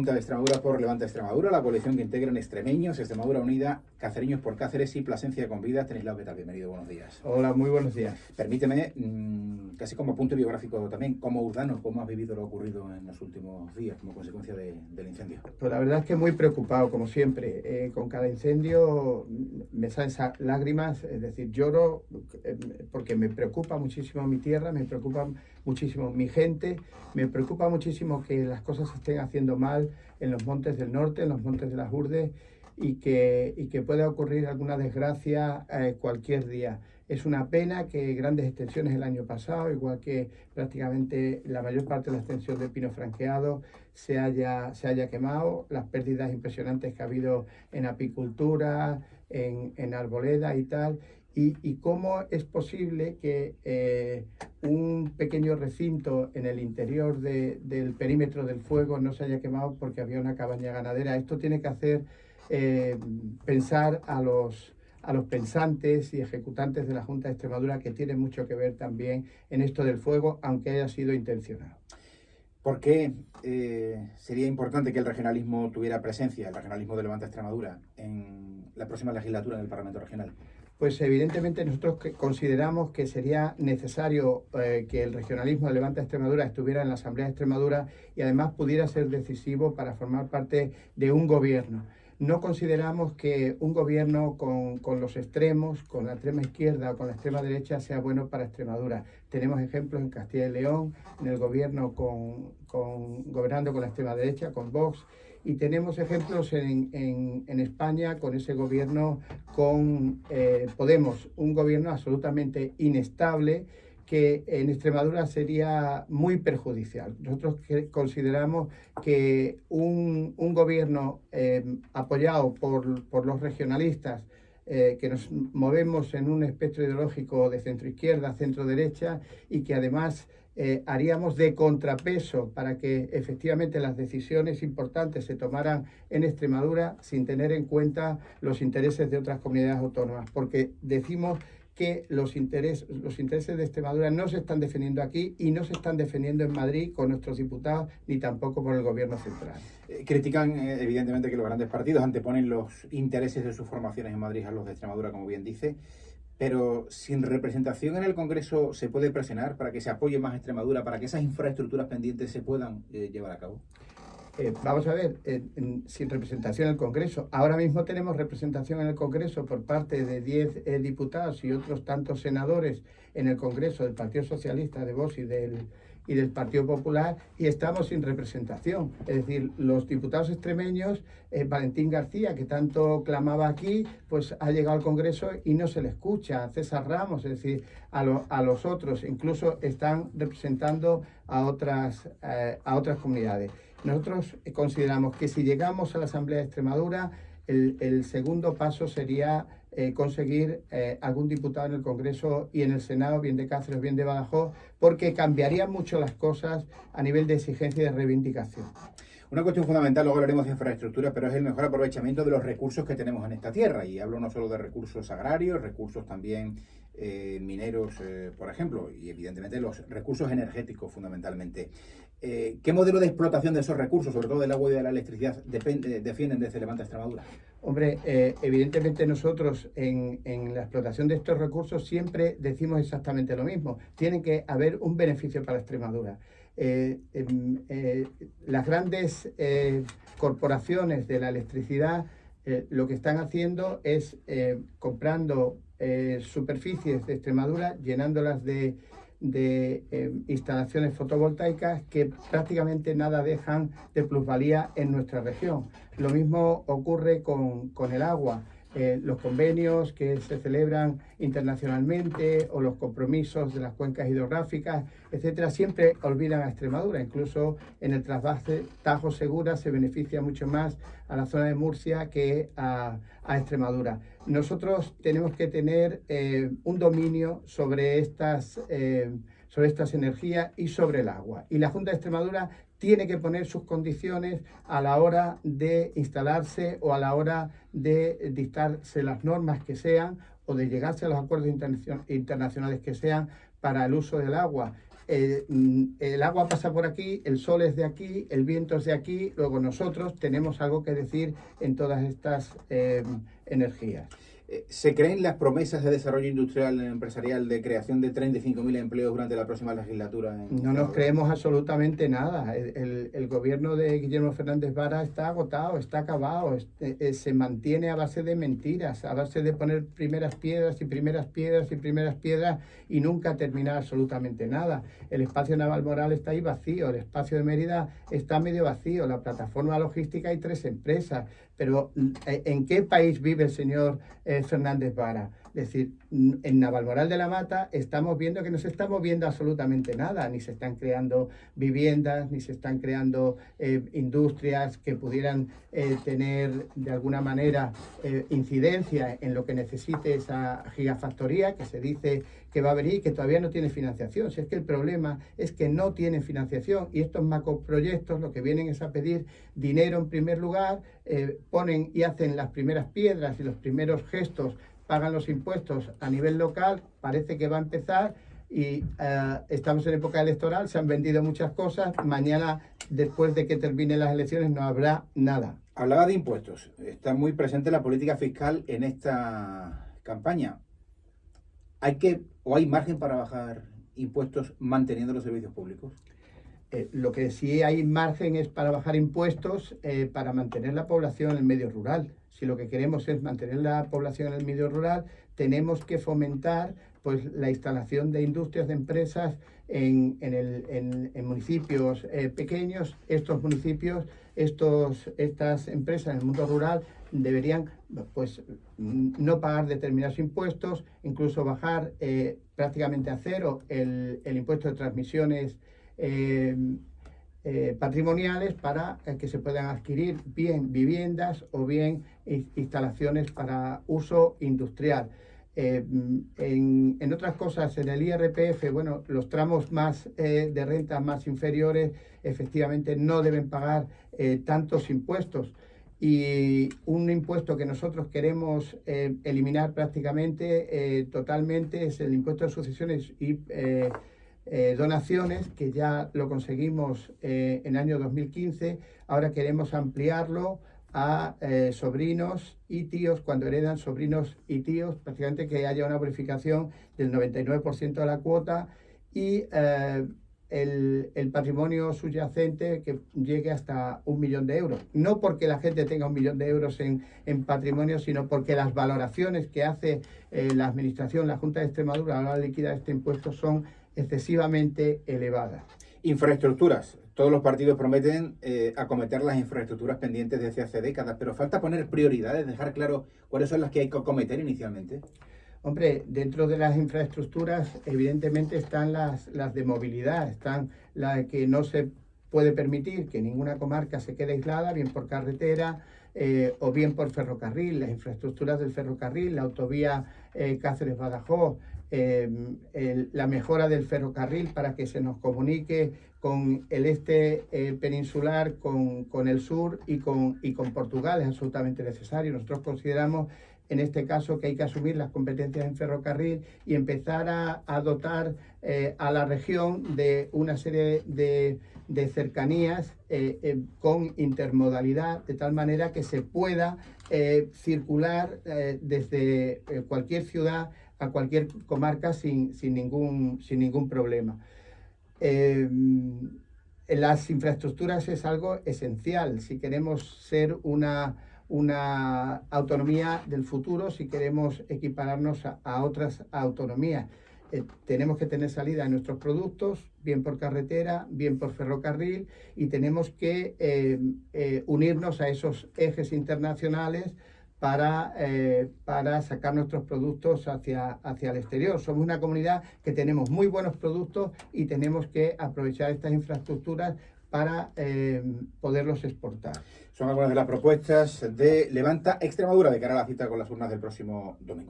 Junta de Extremadura por Levanta Extremadura, la coalición que integran extremeños, Extremadura Unida, Cacereños por Cáceres y Plasencia con Vida. Stanislao, ¿qué tal? Bienvenido, buenos días. Hola, muy buenos días. Permíteme, casi como punto biográfico también, como urdano, ¿cómo has vivido lo ocurrido en los últimos días como consecuencia del incendio? Pues la verdad es que muy preocupado, como siempre. Con cada incendio me salen lágrimas, es decir, lloro porque me preocupa muchísimo mi tierra, me preocupa muchísimo mi gente, me preocupa muchísimo que las cosas se estén haciendo mal en los montes del norte, en los montes de las Urdes, y que pueda ocurrir alguna desgracia cualquier día. Es una pena que grandes extensiones el año pasado, igual que prácticamente la mayor parte de la extensión de pino franqueado, se haya quemado, las pérdidas impresionantes que ha habido en apicultura, en arboleda y tal. Y cómo es posible que un pequeño recinto en el interior del perímetro del fuego no se haya quemado porque había una cabaña ganadera. Esto tiene que hacer pensar a los pensantes y ejecutantes de la Junta de Extremadura, que tienen mucho que ver también en esto del fuego, aunque haya sido intencionado. ¿Por qué sería importante que el regionalismo tuviera presencia, el regionalismo de Levanta Extremadura, en la próxima legislatura del Parlamento Regional? Pues evidentemente nosotros consideramos que sería necesario que el regionalismo de Levanta Extremadura estuviera en la Asamblea de Extremadura y además pudiera ser decisivo para formar parte de un gobierno. No consideramos que un gobierno con los extremos, con la extrema izquierda o con la extrema derecha, sea bueno para Extremadura. Tenemos ejemplos en Castilla y León, en el gobierno gobernando con la extrema derecha, con Vox, y tenemos ejemplos en España con ese gobierno con Podemos, un gobierno absolutamente inestable que en Extremadura sería muy perjudicial. Nosotros consideramos que un gobierno apoyado por los regionalistas, que nos movemos en un espectro ideológico de centro-izquierda, centro-derecha, y que además haríamos de contrapeso para que efectivamente las decisiones importantes se tomaran en Extremadura sin tener en cuenta los intereses de otras comunidades autónomas, porque decimos que los intereses de Extremadura no se están defendiendo aquí y no se están defendiendo en Madrid con nuestros diputados, ni tampoco por el gobierno central. Critican evidentemente que los grandes partidos anteponen los intereses de sus formaciones en Madrid a los de Extremadura, como bien dice, pero sin representación en el Congreso se puede presionar para que se apoye más a Extremadura, para que esas infraestructuras pendientes se puedan llevar a cabo. Vamos a ver, sin representación en el Congreso. Ahora mismo tenemos representación en el Congreso por parte de 10 diputados y otros tantos senadores en el Congreso del Partido Socialista, de Vox y del Partido Popular, y estamos sin representación. Es decir, los diputados extremeños, Valentín García, que tanto clamaba aquí, pues ha llegado al Congreso y no se le escucha. César Ramos, es decir, a los otros, incluso están representando a otras comunidades. Nosotros consideramos que si llegamos a la Asamblea de Extremadura, el segundo paso sería conseguir algún diputado en el Congreso y en el Senado, bien de Cáceres o bien de Badajoz, porque cambiarían mucho las cosas a nivel de exigencia y de reivindicación. Una cuestión fundamental, luego hablaremos de infraestructura, pero es el mejor aprovechamiento de los recursos que tenemos en esta tierra. Y hablo no solo de recursos agrarios, recursos también mineros, por ejemplo, y evidentemente los recursos energéticos fundamentalmente. ¿Qué modelo de explotación de esos recursos, sobre todo del agua y de la electricidad, defienden desde Levanta Extremadura? Hombre, evidentemente nosotros en la explotación de estos recursos siempre decimos exactamente lo mismo. Tiene que haber un beneficio para Extremadura. Las grandes corporaciones de la electricidad lo que están haciendo es comprando superficies de Extremadura, llenándolas de instalaciones fotovoltaicas que prácticamente nada dejan de plusvalía en nuestra región. Lo mismo ocurre con el agua. Los convenios que se celebran internacionalmente o los compromisos de las cuencas hidrográficas, etcétera, siempre olvidan a Extremadura. Incluso en el trasvase Tajo Segura se beneficia mucho más a la zona de Murcia que a Extremadura. Nosotros tenemos que tener un dominio sobre estas energías y sobre el agua. Y la Junta de Extremadura tiene que poner sus condiciones a la hora de instalarse o a la hora de dictarse las normas que sean o de llegarse a los acuerdos internacionales que sean para el uso del agua. el agua pasa por aquí, el sol es de aquí, el viento es de aquí, luego nosotros tenemos algo que decir en todas estas energías. ¿Se creen las promesas de desarrollo industrial empresarial de creación de 35.000 empleos durante la próxima legislatura? No nos creemos absolutamente nada. El gobierno de Guillermo Fernández Vara está agotado, está acabado, se mantiene a base de mentiras, a base de poner primeras piedras y primeras piedras y primeras piedras y nunca terminar absolutamente nada. El espacio Navalmoral está ahí vacío, el espacio de Mérida está medio vacío, la plataforma logística hay 3 empresas, pero ¿en qué país vive el señor Fernández Vara? Es decir, en Navalmoral de la Mata estamos viendo que no se está moviendo absolutamente nada, ni se están creando viviendas, ni se están creando industrias que pudieran tener de alguna manera incidencia en lo que necesite esa gigafactoría que se dice que va a venir y que todavía no tiene financiación. Si es que el problema es que no tienen financiación y estos macroproyectos lo que vienen es a pedir dinero en primer lugar, ponen y hacen las primeras piedras y los primeros gestos, pagan los impuestos a nivel local, parece que va a empezar y estamos en época electoral, se han vendido muchas cosas, mañana después de que terminen las elecciones no habrá nada. Hablaba de impuestos, está muy presente la política fiscal en esta campaña. ¿Hay margen para bajar impuestos manteniendo los servicios públicos? Lo que sí hay margen es para bajar impuestos para mantener la población en el medio rural. Si lo que queremos es mantener la población en el medio rural, tenemos que fomentar pues, la instalación de industrias, de empresas en municipios pequeños. Estos municipios, estas empresas en el mundo rural deberían pues, no pagar determinados impuestos, incluso bajar prácticamente a cero el impuesto de transmisiones patrimoniales para que se puedan adquirir bien viviendas o bien instalaciones para uso industrial. En otras cosas, en el IRPF, bueno, los tramos más de renta más inferiores efectivamente no deben pagar tantos impuestos. Y un impuesto que nosotros queremos eliminar prácticamente totalmente es el impuesto de sucesiones y donaciones, que ya lo conseguimos en el año 2015. Ahora queremos ampliarlo a sobrinos y tíos, cuando heredan sobrinos y tíos, prácticamente que haya una bonificación del 99% de la cuota y el patrimonio subyacente que llegue hasta 1 millón de euros. No porque la gente tenga 1 millón de euros en patrimonio, sino porque las valoraciones que hace la Administración, la Junta de Extremadura a la hora de liquidar este impuesto son excesivamente elevadas. Infraestructuras. Todos los partidos prometen acometer las infraestructuras pendientes desde hace décadas, pero falta poner prioridades, dejar claro cuáles son las que hay que acometer inicialmente. Hombre, dentro de las infraestructuras evidentemente están las de movilidad, están las que no se puede permitir que ninguna comarca se quede aislada, bien por carretera o bien por ferrocarril, las infraestructuras del ferrocarril, la autovía Cáceres-Badajoz, la mejora del ferrocarril para que se nos comunique con el este peninsular, con el sur y con Portugal, es absolutamente necesario. Nosotros consideramos en este caso que hay que asumir las competencias en ferrocarril y empezar a dotar a la región de una serie de cercanías con intermodalidad, de tal manera que se pueda circular desde cualquier ciudad a cualquier comarca sin ningún problema. Las infraestructuras es algo esencial si queremos ser una autonomía del futuro, si queremos equipararnos a otras autonomías. Tenemos que tener salida de nuestros productos, bien por carretera, bien por ferrocarril, y tenemos que unirnos a esos ejes internacionales para sacar nuestros productos hacia el exterior. Somos una comunidad que tenemos muy buenos productos y tenemos que aprovechar estas infraestructuras para poderlos exportar. Son algunas de las propuestas de Levanta Extremadura de cara a la cita con las urnas del próximo domingo.